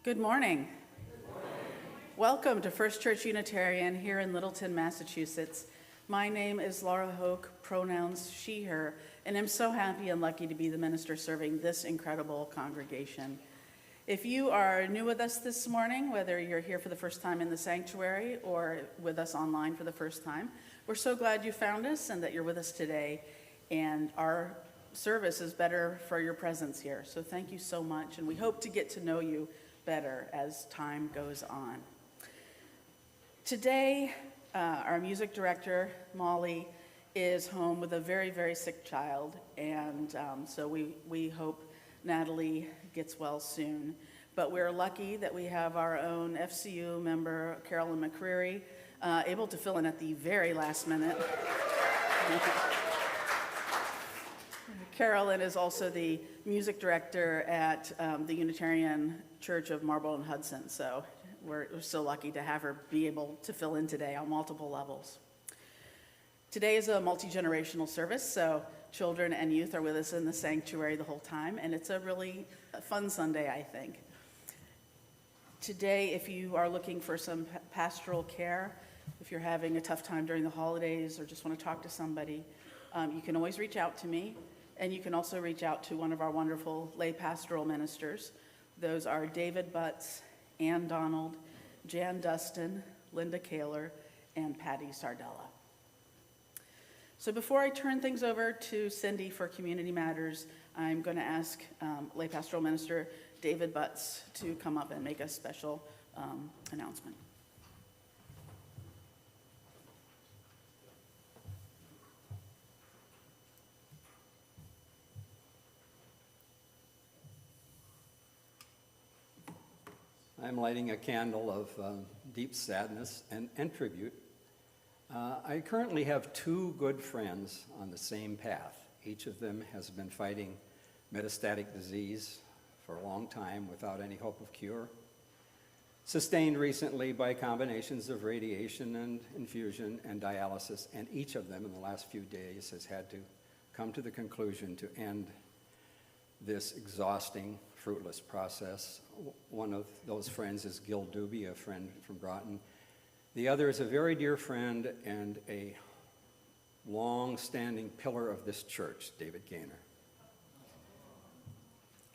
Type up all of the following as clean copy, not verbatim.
Good morning. Welcome to First Church Unitarian here in Littleton, Massachusetts. My name is Lara Hoke, pronouns she, her, and I'm so happy and lucky to be the minister serving this incredible congregation. If you are new with us this morning, whether you're here for the first time in the sanctuary or with us online for the first time, we're so glad you found us and that you're with us today. And our service is better for your presence here. So thank you so much, and we hope to get to know you better as time goes on. Today, our music director, Malley, is home with a very, very sick child, and so we hope Natalie gets well soon. But we're lucky that we have our own FCU member, Carolyn McCreary, able to fill in at the very last minute. Carolyn is also the music director at the Unitarian Church of Marble and Hudson, so we're so lucky to have her be able to fill in today on multiple levels. Today is a multi-generational service, so children and youth are with us in the sanctuary the whole time, and it's a really fun Sunday, I think. Today, if you are looking for some pastoral care, if you're having a tough time during the holidays or just want to talk to somebody, you can always reach out to me, and you can also reach out to one of our wonderful lay pastoral ministers. Those are David Butz, Ann Donald, Jan Dustin, Linda Kaler, and Patty Sardella. So before I turn things over to Cindy for Community Matters, I'm going to ask lay pastoral minister David Butz to come up and make a special announcement. I'm lighting a candle of deep sadness and tribute. I currently have two good friends on the same path. Each of them has been fighting metastatic disease for a long time without any hope of cure, sustained recently by combinations of radiation and infusion and dialysis, and each of them in the last few days has had to come to the conclusion to end this exhausting, fruitless process. One of those friends is Gil Doobie, a friend from Groton. The other is a very dear friend and a long-standing pillar of this church, David Gaynor.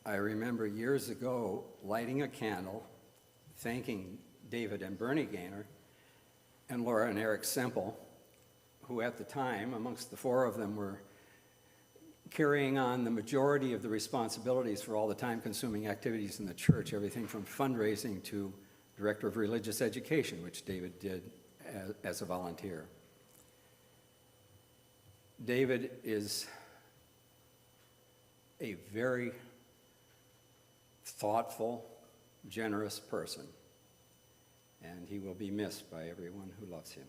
I remember years ago lighting a candle, thanking David and Bernie Gaynor and Laura and Eric Semple, who at the time, amongst the four of them, were carrying on the majority of the responsibilities for all the time-consuming activities in the church, everything from fundraising to Director of Religious Education, which David did as a volunteer. David is a very thoughtful, generous person, and he will be missed by everyone who loves him.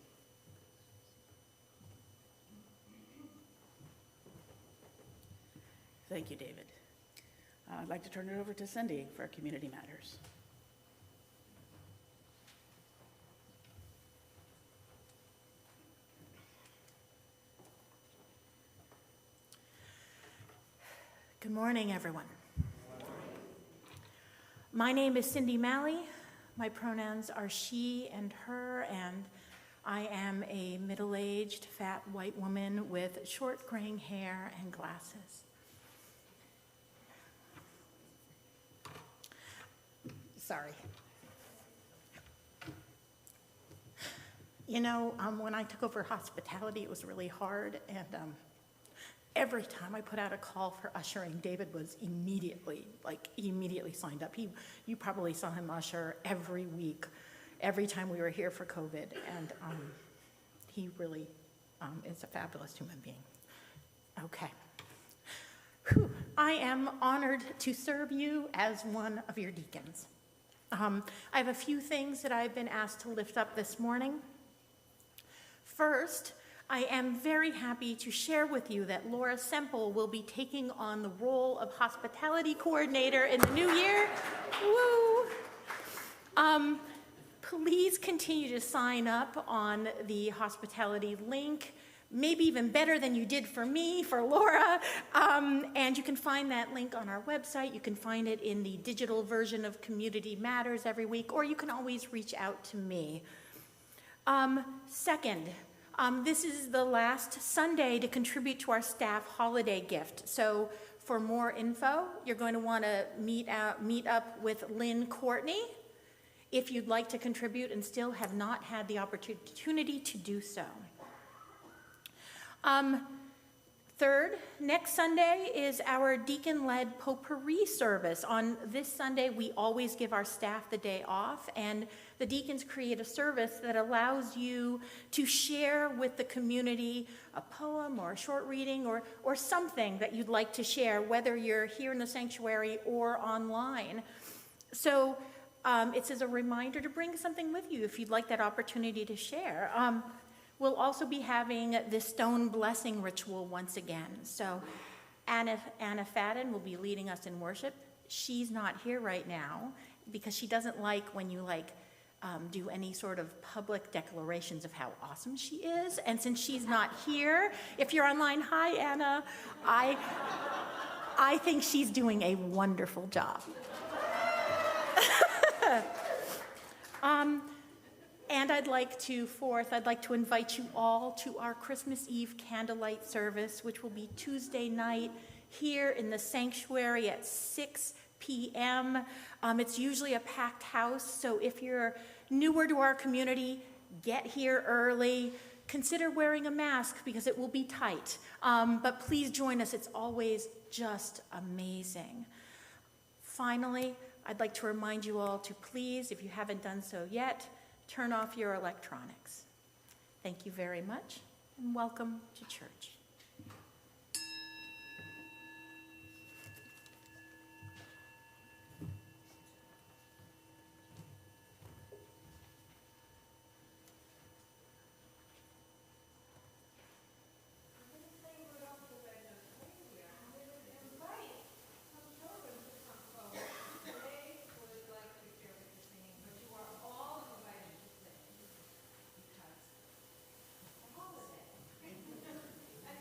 Thank you, David. I'd like to turn it over to Cindy for Community Matters. Good morning, everyone. My name is Cindy Malley. My pronouns are she and her, and I am a middle-aged, fat white woman with short graying hair and glasses. Sorry. You know, when I took over hospitality, it was really hard, and every time I put out a call for ushering, David was immediately signed up. You probably saw him usher every week, every time we were here for COVID, and he really is a fabulous human being. Okay. Whew. I am honored to serve you as one of your deacons. I have a few things that I've been asked to lift up this morning. First, I am very happy to share with you that Laura Semple will be taking on the role of hospitality coordinator in the new year. Woo! Please continue to sign up on the hospitality link maybe even better than you did for me, for Laura. And you can find that link on our website. You can find it in the digital version of Community Matters every week, or you can always reach out to me. Second, this is the last Sunday to contribute to our staff holiday gift. So for more info, you're going to want to meet up with Lynn Courtney if you'd like to contribute and still have not had the opportunity to do so. Third, next Sunday is our deacon-led potpourri service. On this Sunday, we always give our staff the day off, and the deacons create a service that allows you to share with the community a poem or a short reading or something that you'd like to share, whether you're here in the sanctuary or online. So it's as a reminder to bring something with you if you'd like that opportunity to share. We'll also be having the stone blessing ritual once again. So Anna Fadden will be leading us in worship. She's not here right now because she doesn't like when you do any sort of public declarations of how awesome she is. And since she's not here, if you're online, hi Anna, I think she's doing a wonderful job. And I'd like to invite you all to our Christmas Eve candlelight service, which will be Tuesday night here in the sanctuary at 6 p.m. It's usually a packed house, so if you're newer to our community, get here early. Consider wearing a mask because it will be tight. But please join us. It's always just amazing. Finally, I'd like to remind you all to please, if you haven't done so yet, turn off your electronics. Thank you very much, and welcome to church. And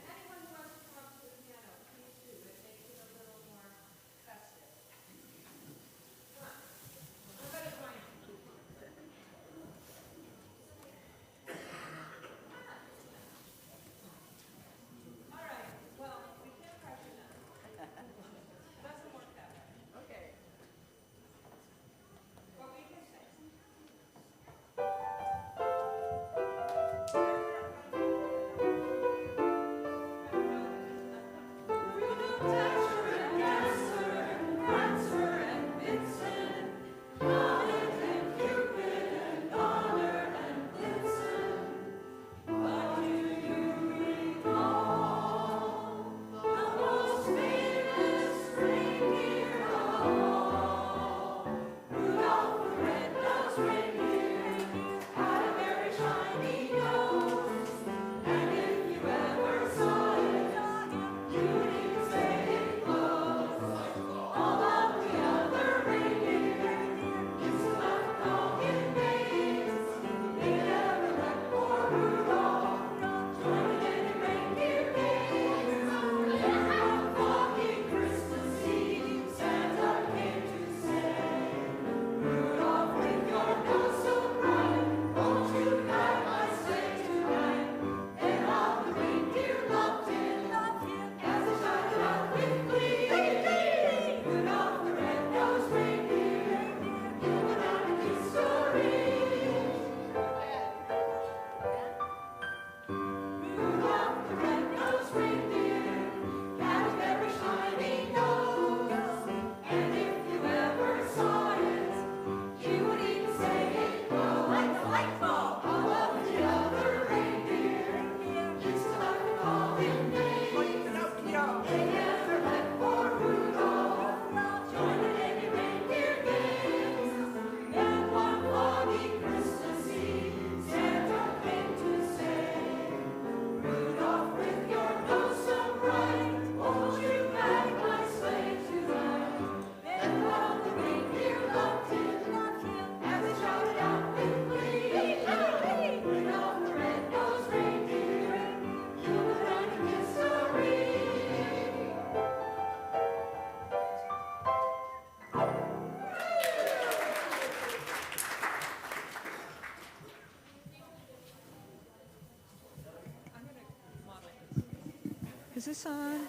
Is this on?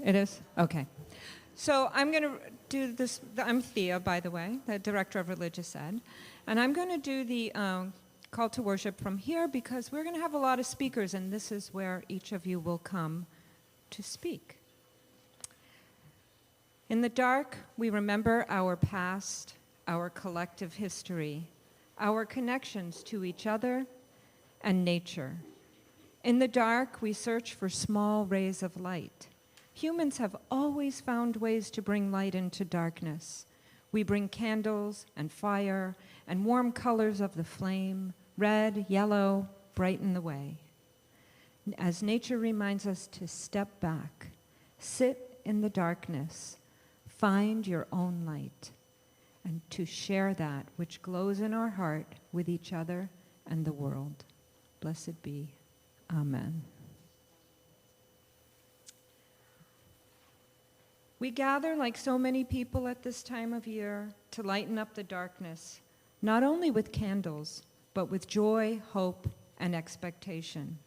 It is? Okay. So I'm going to do this. I'm Thea, by the way, the Director of Religious Ed. And I'm going to do the call to worship from here because we're going to have a lot of speakers, and this is where each of you will come to speak. In the dark, we remember our past, our collective history, our connections to each other and nature. In the dark, we search for small rays of light. Humans have always found ways to bring light into darkness. We bring candles and fire and warm colors of the flame, red, yellow, brighten the way. As nature reminds us to step back, sit in the darkness, find your own light, and to share that which glows in our heart with each other and the world. Blessed be. Amen. We gather like so many people at this time of year to lighten up the darkness, not only with candles, but with joy, hope, and expectation.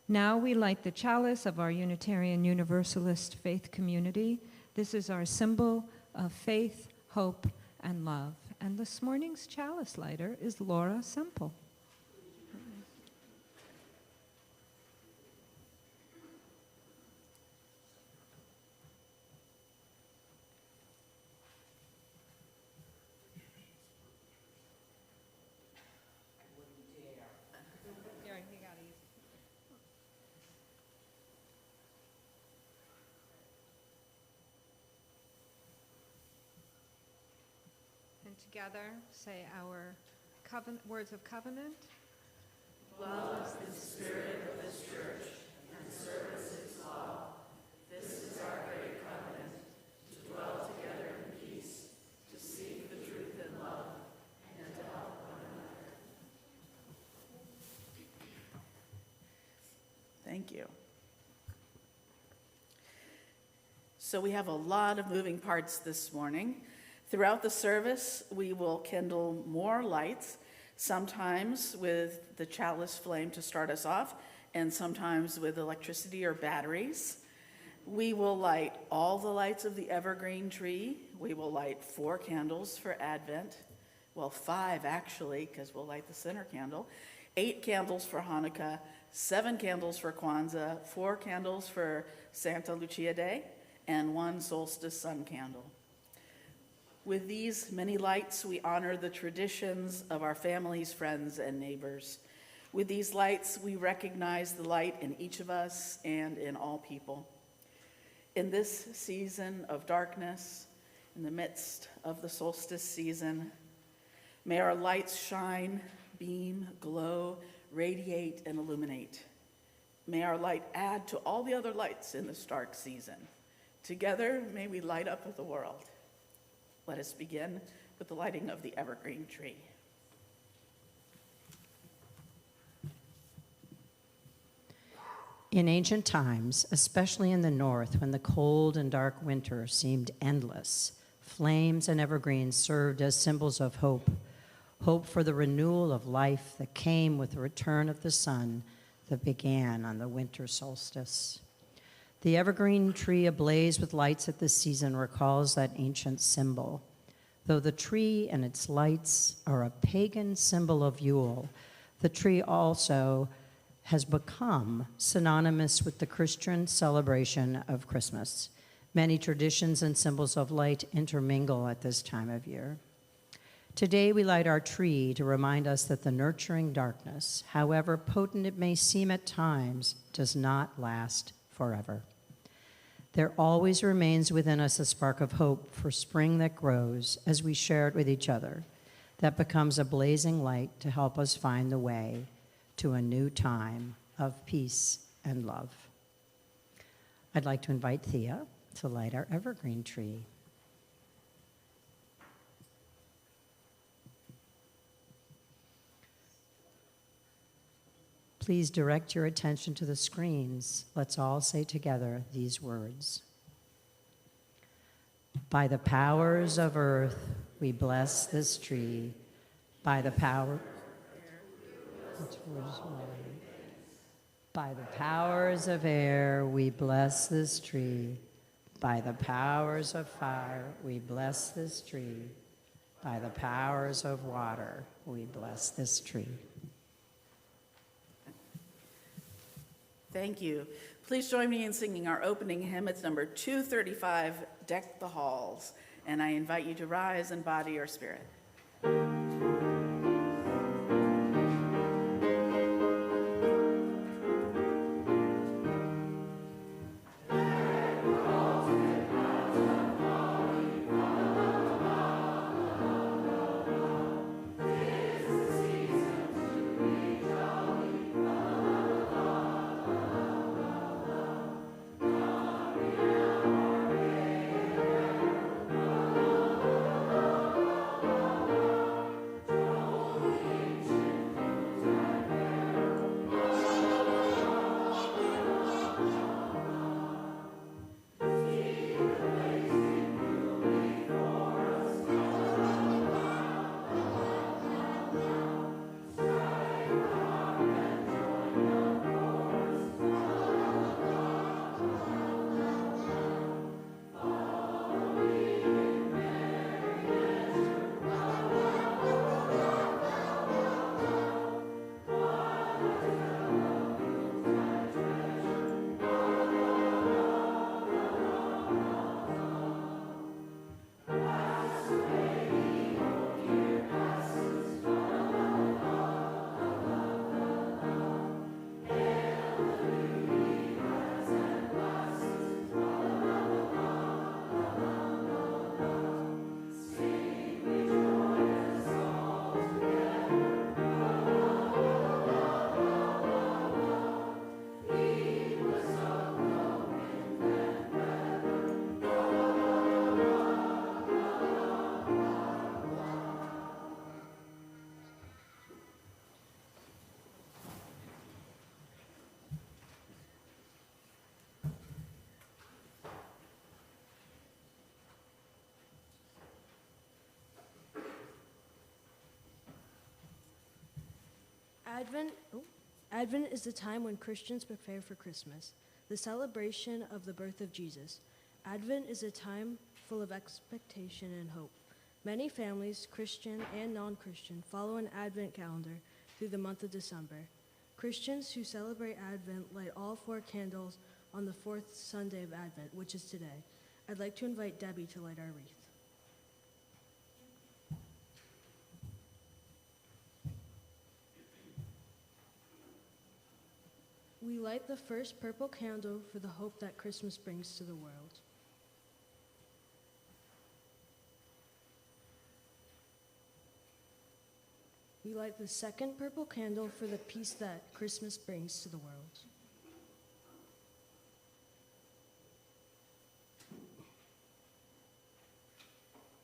Now we light the chalice of our Unitarian Universalist faith community. This is our symbol of faith, hope, and love. And this morning's chalice lighter is Lara Semple. Together, say our words of covenant. Love is the spirit of this church, and service its law. This is our great covenant, to dwell together in peace, to seek the truth in love, and to help one another. Thank you. So we have a lot of moving parts this morning. Throughout the service, we will kindle more lights, sometimes with the chalice flame to start us off, and sometimes with electricity or batteries. We will light all the lights of the evergreen tree. We will light 4 candles for Advent. Well, 5 actually, because we'll light the center candle. 8 candles for Hanukkah, 7 candles for Kwanzaa, 4 candles for Santa Lucia Day, and 1 solstice sun candle. With these many lights, we honor the traditions of our families, friends, and neighbors. With these lights, we recognize the light in each of us and in all people. In this season of darkness, in the midst of the solstice season, may our lights shine, beam, glow, radiate, and illuminate. May our light add to all the other lights in this dark season. Together, may we light up the world. Let us begin with the lighting of the evergreen tree. In ancient times, especially in the north, when the cold and dark winter seemed endless, flames and evergreens served as symbols of hope, hope for the renewal of life that came with the return of the sun that began on the winter solstice. The evergreen tree ablaze with lights at this season recalls that ancient symbol. Though the tree and its lights are a pagan symbol of Yule, the tree also has become synonymous with the Christian celebration of Christmas. Many traditions and symbols of light intermingle at this time of year. Today we light our tree to remind us that the nurturing darkness, however potent it may seem at times, does not last forever. There always remains within us a spark of hope for spring that grows as we share it with each other, that becomes a blazing light to help us find the way to a new time of peace and love. I'd like to invite Thea to light our evergreen tree. Please direct your attention to the screens. Let's all say together these words. By the powers of earth, we bless this tree. By the power By the powers of air, we bless this tree. By the powers of fire, we bless this tree. By the powers of water, we bless this tree. Thank you. Please join me in singing our opening hymn. It's number 235, Deck the Halls. And I invite you to rise in body or spirit. Advent is the time when Christians prepare for Christmas, the celebration of the birth of Jesus. Advent is a time full of expectation and hope. Many families, Christian and non-Christian, follow an Advent calendar through the month of December. Christians who celebrate Advent light all 4 candles on the 4th Sunday of Advent, which is today. I'd like to invite Debbie to light our wreath. We light the first purple candle for the hope that Christmas brings to the world. We light the second purple candle for the peace that Christmas brings to the world.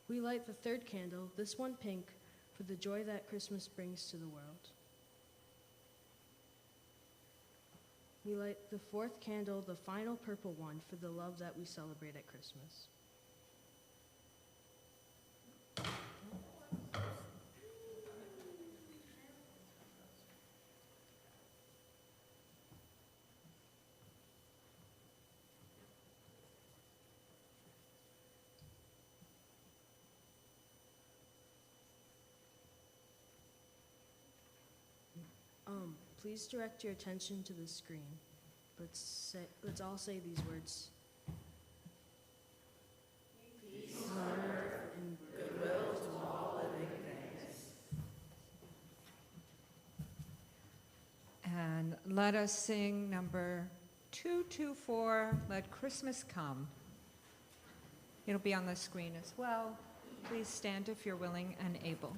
We light the third candle, this one pink, for the joy that Christmas brings to the world. We light the 4th candle, the final purple one, for the love that we celebrate at Christmas. Please direct your attention to the screen. Let's all say these words. Peace on earth and goodwill to all living things. And let us sing number 224, Let Christmas Come. It'll be on the screen as well. Please stand if you're willing and able.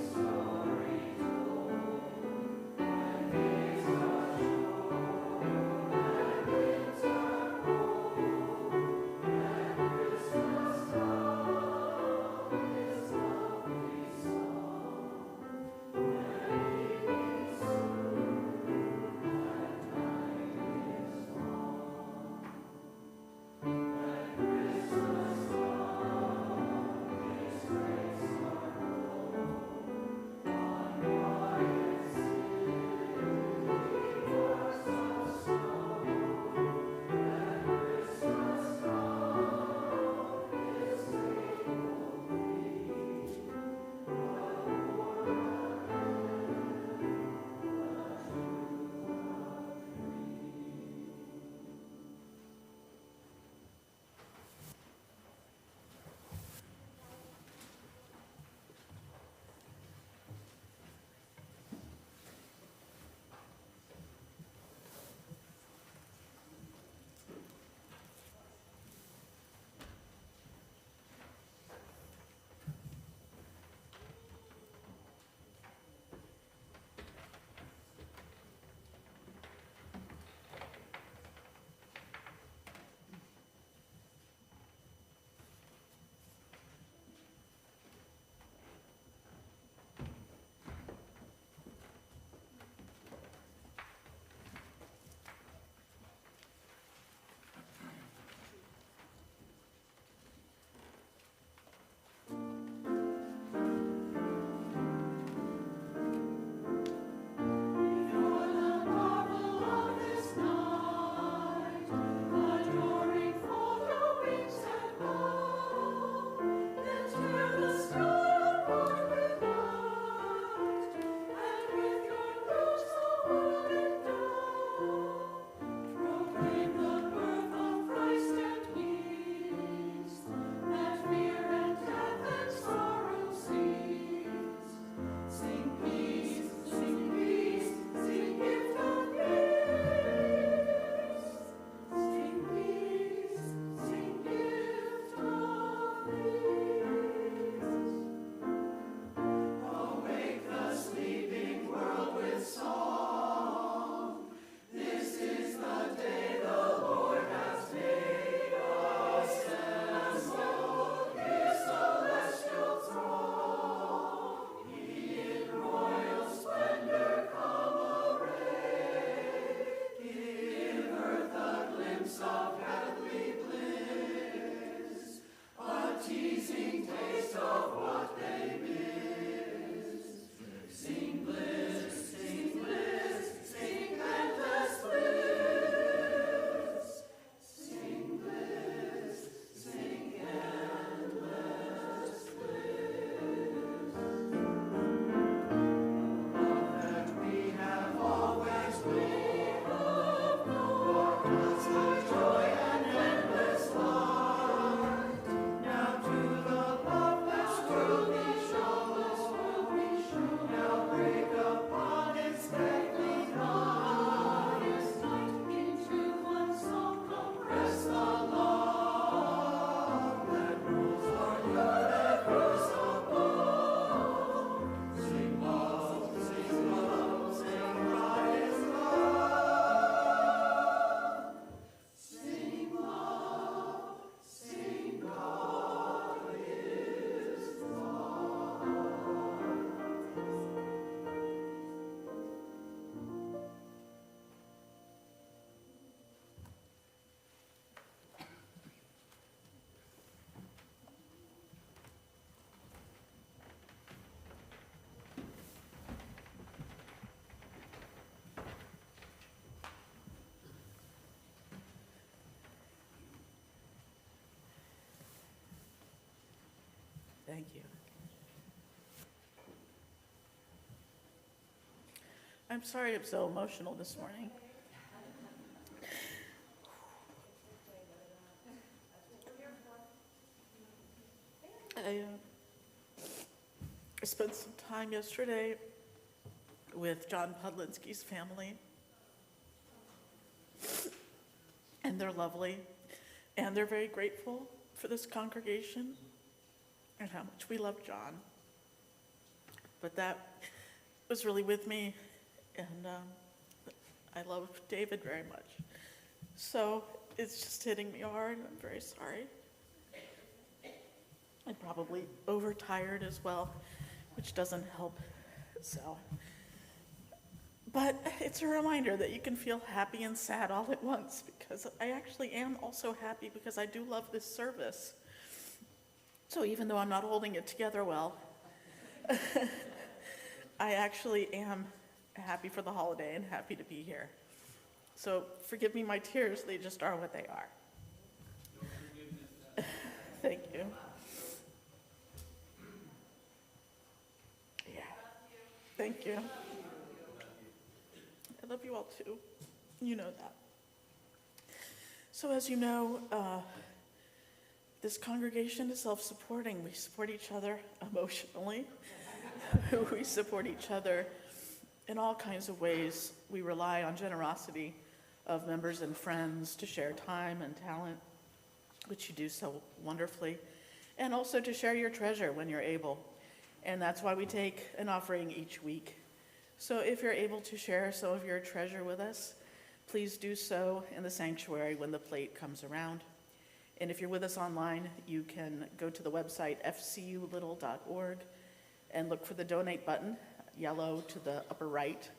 Story told Thank you. I'm sorry I'm so emotional this morning. I spent some time yesterday with John Pudlinski's family, and they're lovely, and they're very grateful for this congregation and how much we love John. But that was really with me, and I love David very much. So it's just hitting me hard. I'm very sorry. I'm probably overtired as well, which doesn't help. So, but it's a reminder that you can feel happy and sad all at once, because I actually am also happy because I do love this service. So even though I'm not holding it together well, I actually am happy for the holiday and happy to be here. So forgive me my tears, they just are what they are. Thank you. Yeah. Thank you. I love you all too. You know that. So as you know, this congregation is self-supporting. We support each other emotionally. We support each other in all kinds of ways. We rely on generosity of members and friends to share time and talent, which you do so wonderfully, and also to share your treasure when you're able. And that's why we take an offering each week. So if you're able to share some of your treasure with us, please do so in the sanctuary when the plate comes around. And if you're with us online, you can go to the website fculittle.org and look for the donate button, yellow to the upper right,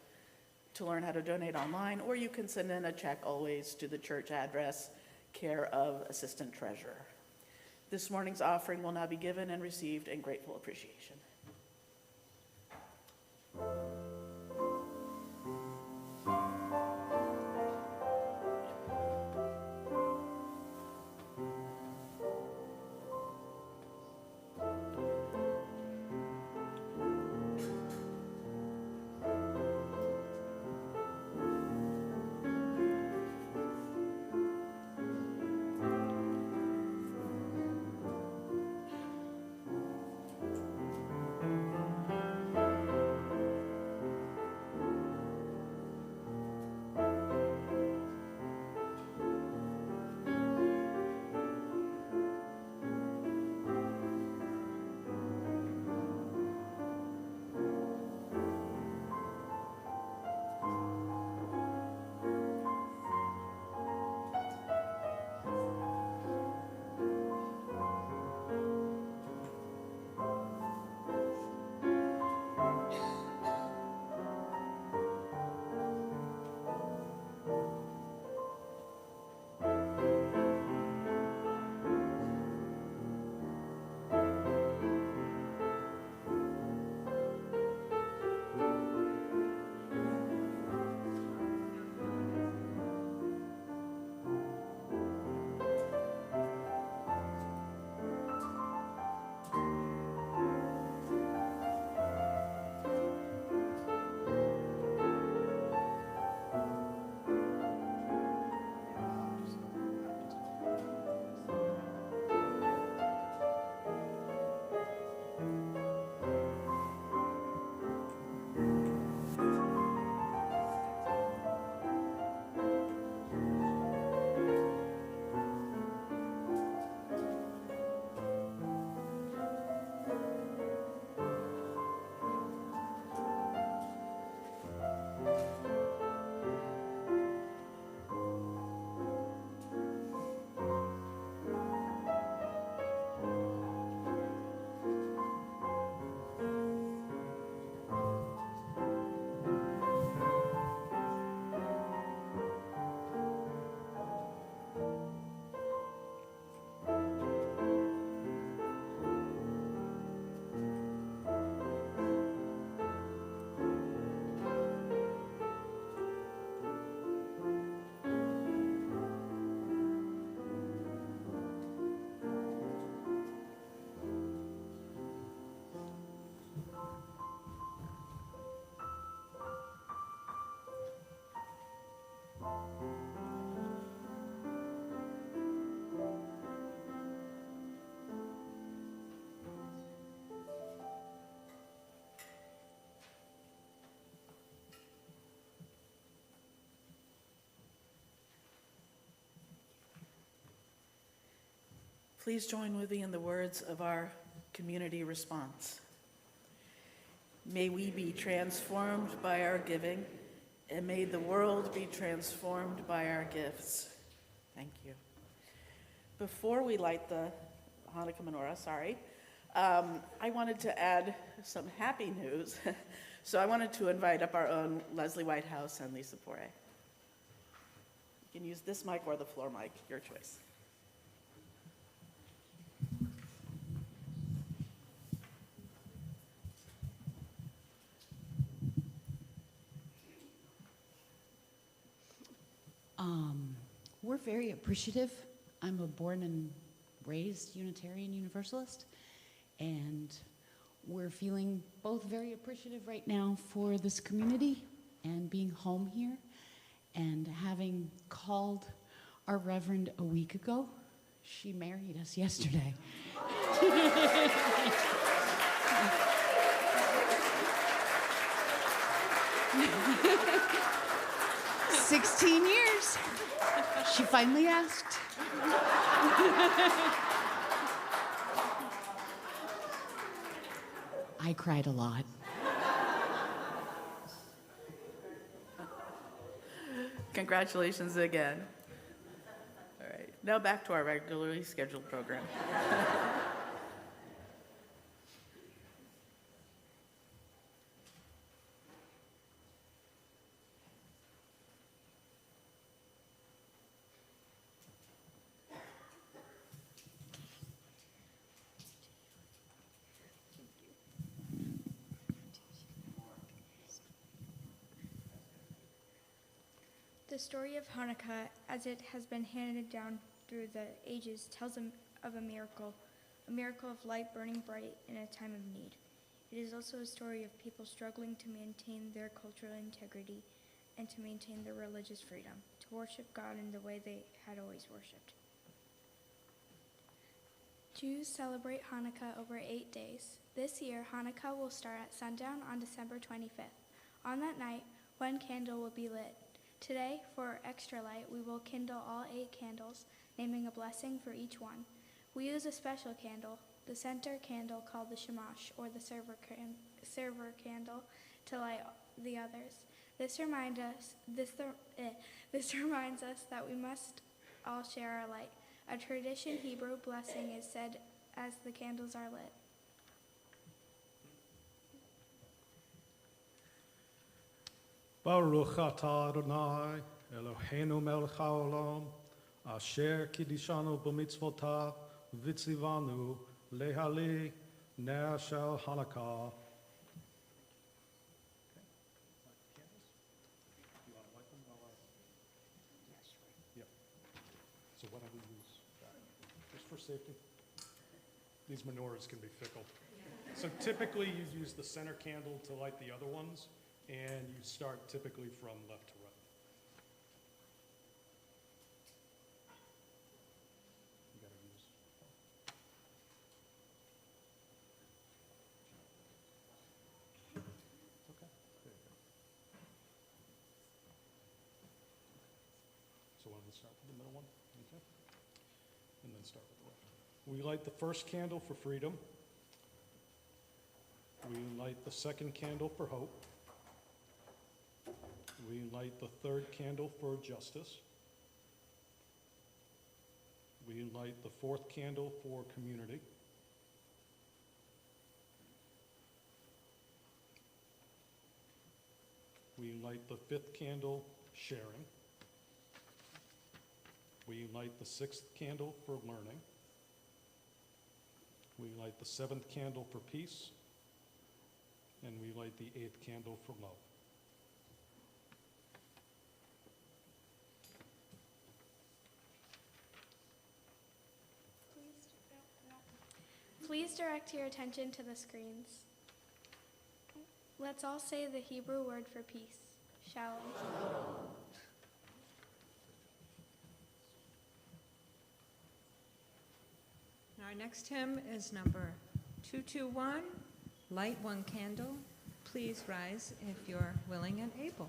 to learn how to donate online, or you can send in a check always to the church address, care of Assistant Treasurer. This morning's offering will now be given and received in grateful appreciation. Please join with me in the words of our community response. May we be transformed by our giving, and may the world be transformed by our gifts. Thank you. Before we light the Hanukkah menorah, I wanted to add some happy news. So I wanted to invite up our own Lezli Whitehouse and Lisa Poore. You can use this mic or the floor mic, your choice. We're very appreciative. I'm a born and raised Unitarian Universalist, and we're feeling both very appreciative right now for this community and being home here, and having called our Reverend a week ago. She married us yesterday. 16 years. She finally asked. I cried a lot. Congratulations again. All right, now back to our regularly scheduled program. The story of Hanukkah, as it has been handed down through the ages, tells of a miracle of light burning bright in a time of need. It is also a story of people struggling to maintain their cultural integrity and to maintain their religious freedom, to worship God in the way they had always worshipped. Jews celebrate Hanukkah over 8 days. This year, Hanukkah will start at sundown on December 25th. On that night, 1 candle will be lit. Today, for extra light, we will kindle all 8 candles, naming a blessing for each one. We use a special candle, the center candle called the shamash, or the server candle, to light the others. This reminds us that we must all share our light. A tradition Hebrew blessing is said as the candles are lit. Baruch atah Adonai, Eloheinu melech haolam, asher kidishanu b'mitzvotah, v'tzivanu lehali ner shel Hanukkah. So why don't we use that, just for safety? These menorahs can be fickle. So typically you use the center candle to light the other ones, and you start typically from left to right. You gotta use. Okay, there you go. So why don't we start with the middle one? Okay. And then start with the left. We light the first candle for freedom. We light the second candle for hope. We light the third candle for justice. We light the fourth candle for community. We light the fifth candle, sharing. We light the sixth candle for learning. We light the seventh candle for peace. And we light the eighth candle for love. Please direct your attention to the screens. Let's all say the Hebrew word for peace, shalom. Our next hymn is number 221, Light One Candle. Please rise if you're willing and able.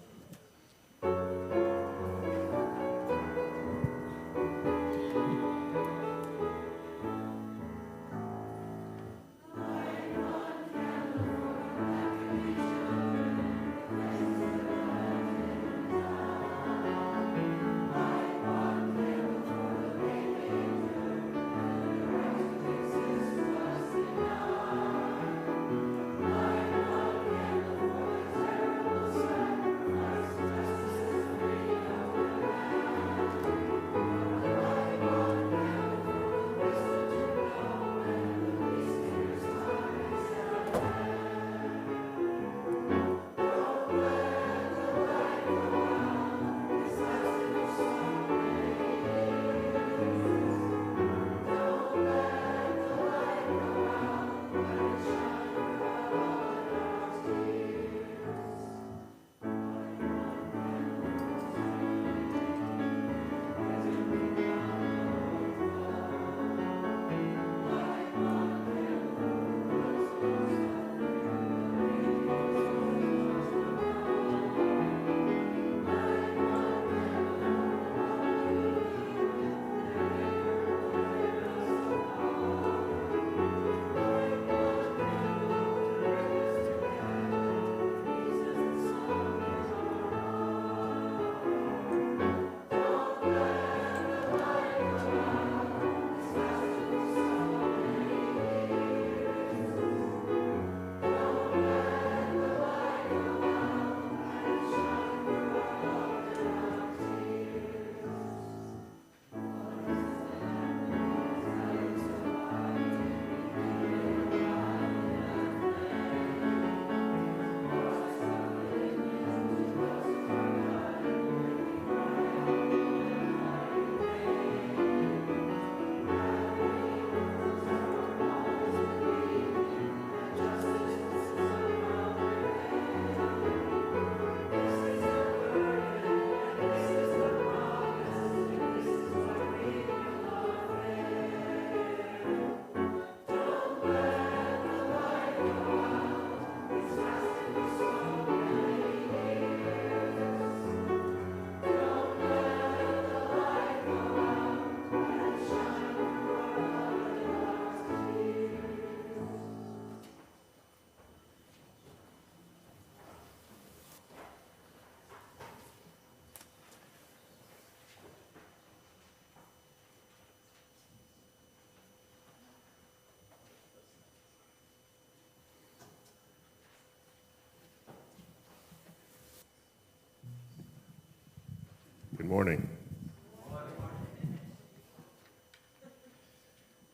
morning.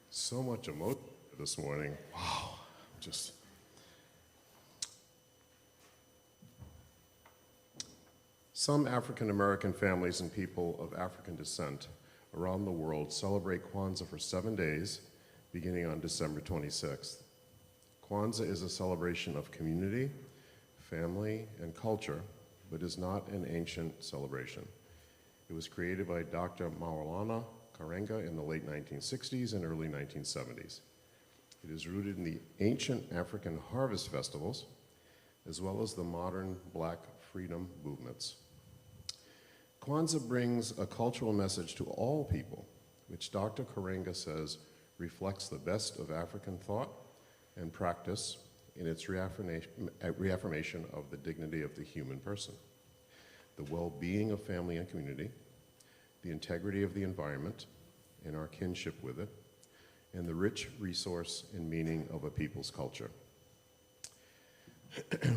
So much emotion this morning. Wow, just. Some African American families and people of African descent around the world celebrate Kwanzaa for 7 days, beginning on December 26th. Kwanzaa is a celebration of community, family, and culture, but is not an ancient celebration. It was created by Dr. Maulana Karenga in the late 1960s and early 1970s. It is rooted in the ancient African harvest festivals, as well as the modern Black freedom movements. Kwanzaa brings a cultural message to all people, which Dr. Karenga says reflects the best of African thought and practice in its reaffirmation of the dignity of the human person, the well-being of family and community, the integrity of the environment and our kinship with it, and the rich resource and meaning of a people's culture.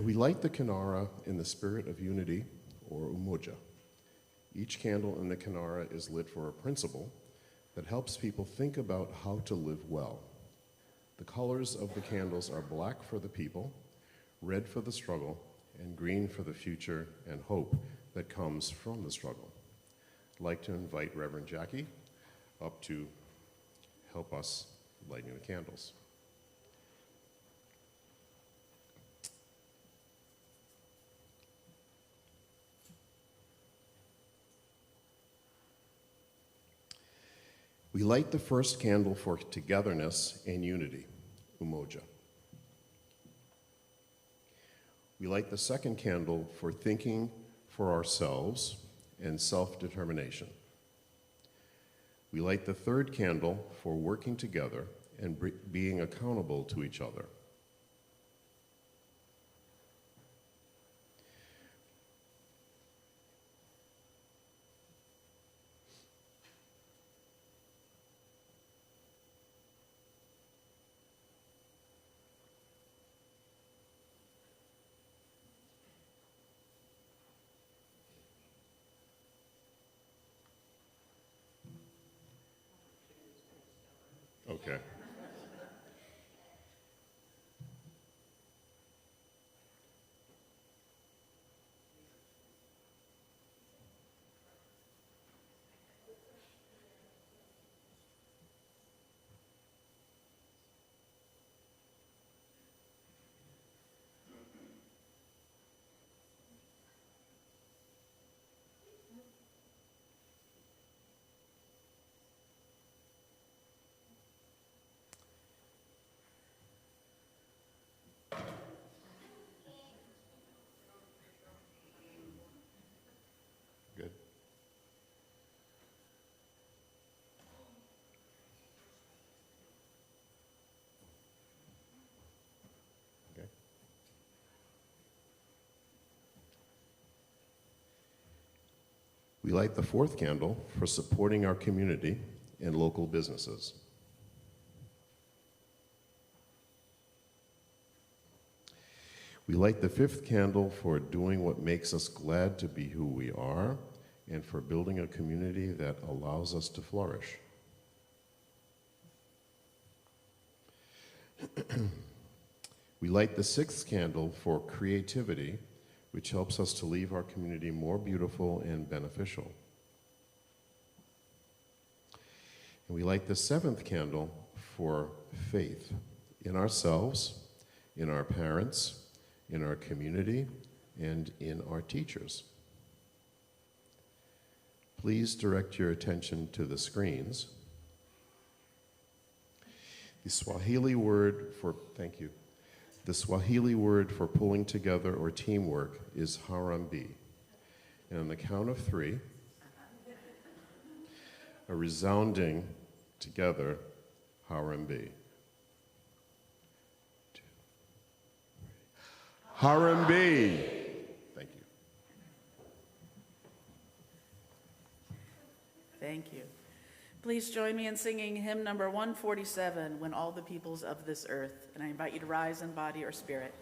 We light the Kinara in the spirit of unity, or umoja. Each candle in the Kinara is lit for a principle that helps people think about how to live well. The colors of the candles are black for the people, red for the struggle, and green for the future and hope that comes from the struggle. I'd like to invite Reverend Jackie up to help us lighting the candles. We light the first candle for togetherness and unity, umoja. We light the second candle for thinking for ourselves and self-determination. We light the third candle for working together and being accountable to each other. Okay. Good. Okay. We light the fourth candle for supporting our community and local businesses. We light the fifth candle for doing what makes us glad to be who we are and for building a community that allows us to flourish. We light the sixth candle for creativity, which helps us to leave our community more beautiful and beneficial. And we light the seventh candle for faith in ourselves, in our parents, in our community, and in our teachers. Please direct your attention to the screens. The Swahili word for, thank you. The Swahili word for pulling together or teamwork is harambee. And on the count of 3, a resounding together harambee. Harambee. Thank you. Thank you. Please join me in singing hymn number 147, When All the Peoples of This Earth. And I invite you to rise in body or spirit.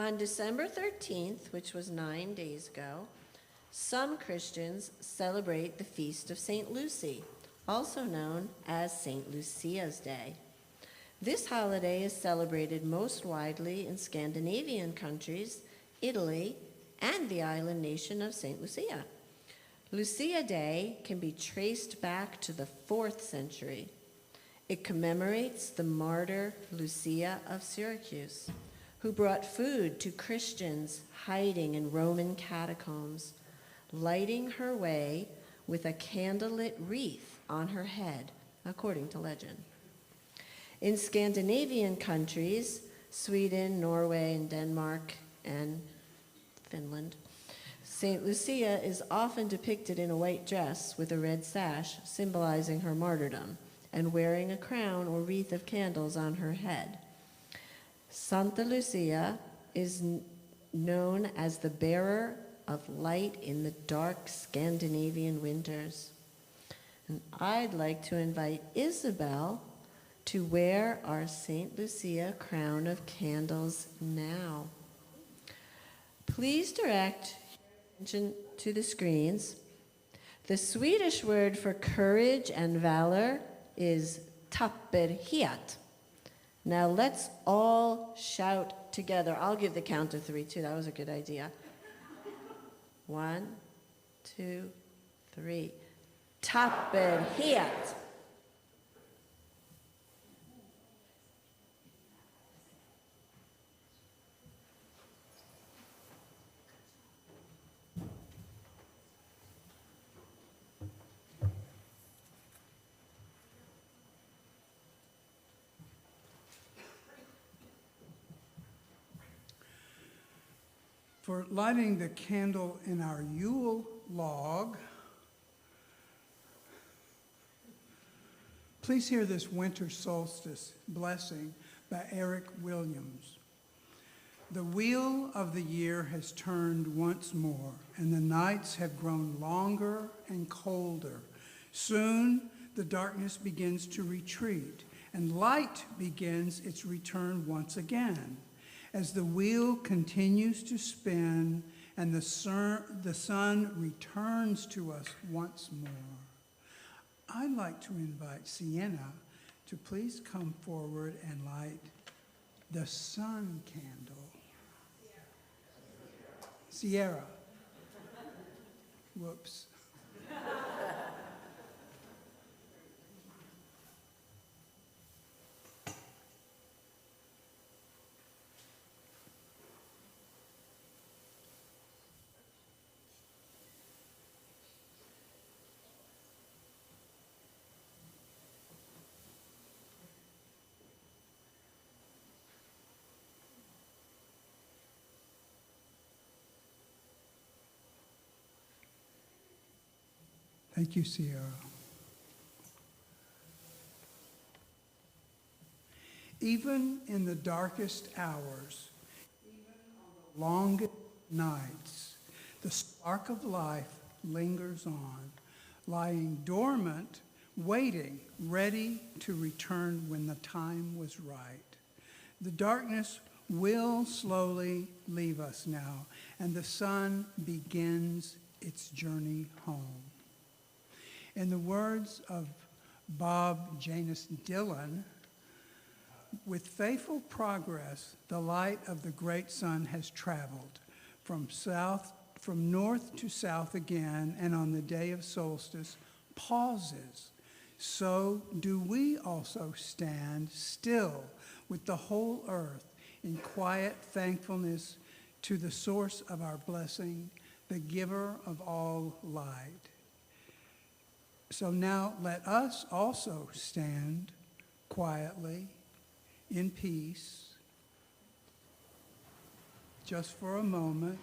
On December 13th, which was 9 days ago, some Christians celebrate the feast of St. Lucy, also known as St. Lucia's Day. This holiday is celebrated most widely in Scandinavian countries, Italy, and the island nation of St. Lucia. Lucia Day can be traced back to the 4th century. It commemorates the martyr Lucia of Syracuse, who brought food to Christians hiding in Roman catacombs, lighting her way with a candlelit wreath on her head, according to legend. In Scandinavian countries, Sweden, Norway, and Denmark, and Finland, St. Lucia is often depicted in a white dress with a red sash symbolizing her martyrdom and wearing a crown or wreath of candles on her head. Santa Lucia is known as the bearer of light in the dark Scandinavian winters. And I'd like to invite Isabel to wear our St. Lucia crown of candles now. Please direct attention to the screens. The Swedish word for courage and valor is tapperhet. Now let's all shout together. I'll give the count of 3 too. That was a good idea. 1, 2, 3. Tapperhet. For lighting the candle in our Yule log, please hear this winter solstice blessing by Eric Williams. The wheel of the year has turned once more, and the nights have grown longer and colder. Soon the darkness begins to retreat, and light begins its return once again. As the wheel continues to spin and the sun returns to us once more, I'd like to invite Sienna to please come forward and light the sun candle. Sierra. Whoops. Thank you, Sierra. Even in the darkest hours, even on the longest nights, the spark of life lingers on, lying dormant, waiting, ready to return when the time was right. The darkness will slowly leave us now, and the sun begins its journey home. In the words of Bob Janus Dillon, with faithful progress, the light of the great sun has traveled from north to south again, and on the day of solstice pauses. So do we also stand still with the whole earth in quiet thankfulness to the source of our blessing, the giver of all light. So now let us also stand quietly in peace just for a moment.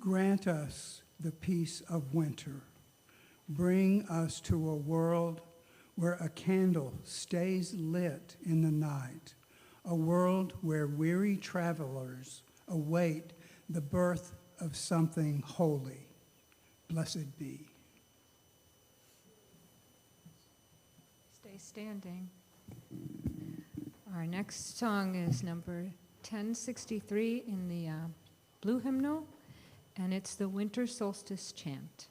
grant us the peace of winter. Bring us to a world where a candle stays lit in the night, a world where weary travelers await the birth of something holy. Blessed be. Stay standing. Our next song is number 1063 in the Blue Hymnal, and it's the Winter Solstice Chant.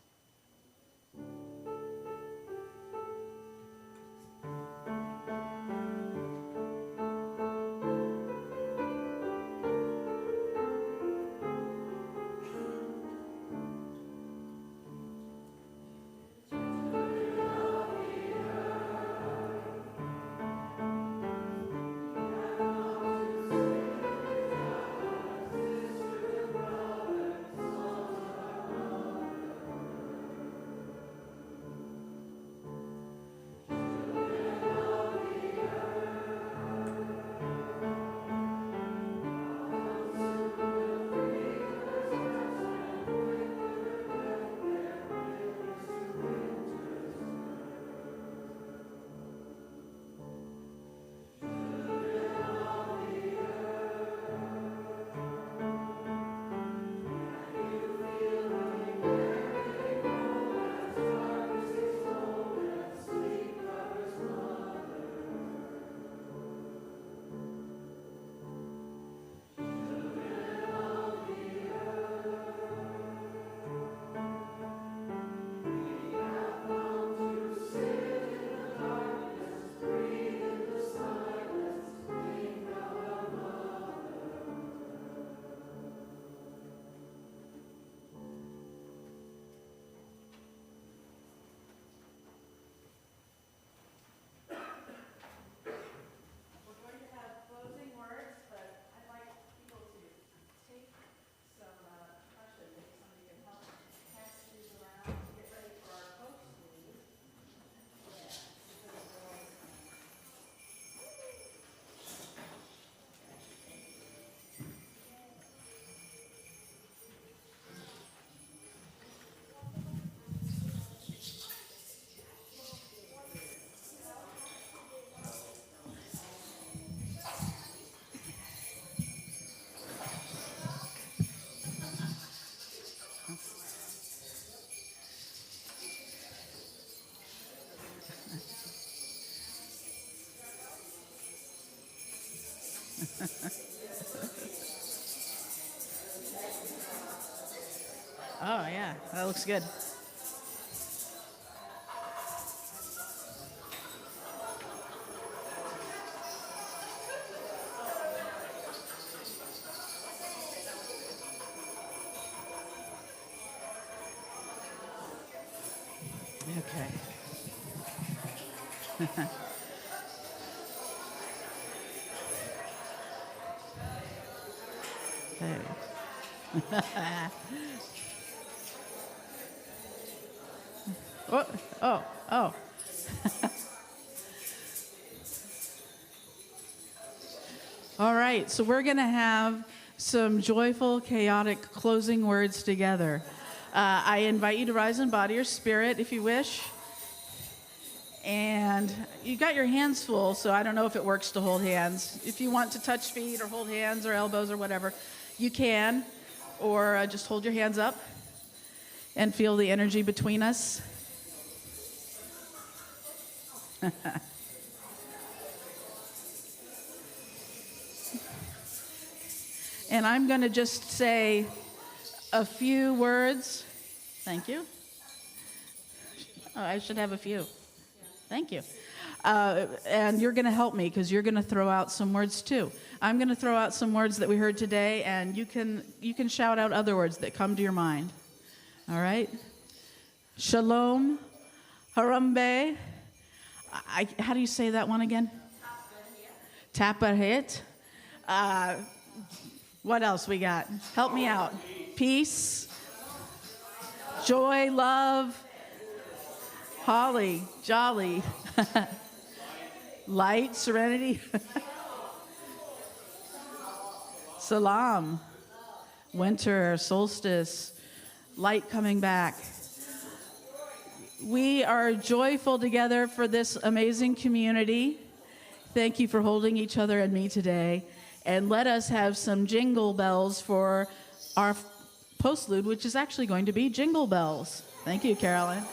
Oh, yeah, that looks good. Okay. Oh. All right, so we're going to have some joyful, chaotic closing words together. I invite you to rise in body or spirit if you wish. And you got your hands full, so I don't know if it works to hold hands. If you want to touch feet or hold hands or elbows or whatever, you can. Or just hold your hands up and feel the energy between us. And I'm going to just say a few words. Thank you. Oh, I should have a few. Thank you. And you're going to help me because you're going to throw out some words too. I'm going to throw out some words that we heard today, and you can shout out other words that come to your mind. All right? Shalom, Harambe. How do you say that one again? Tapahit. What else we got? Help me out. Peace, joy, love, holly, jolly, light, serenity, salam, winter, solstice, light coming back. We are joyful together for this amazing community. Thank you for holding each other and me today. And let us have some jingle bells for our postlude, which is actually going to be Jingle Bells. Thank you, Carolyn.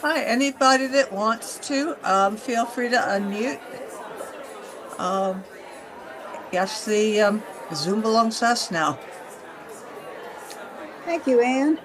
Hi, anybody that wants to, feel free to unmute. Yes, the Zoom belongs to us now. Thank you, Anne.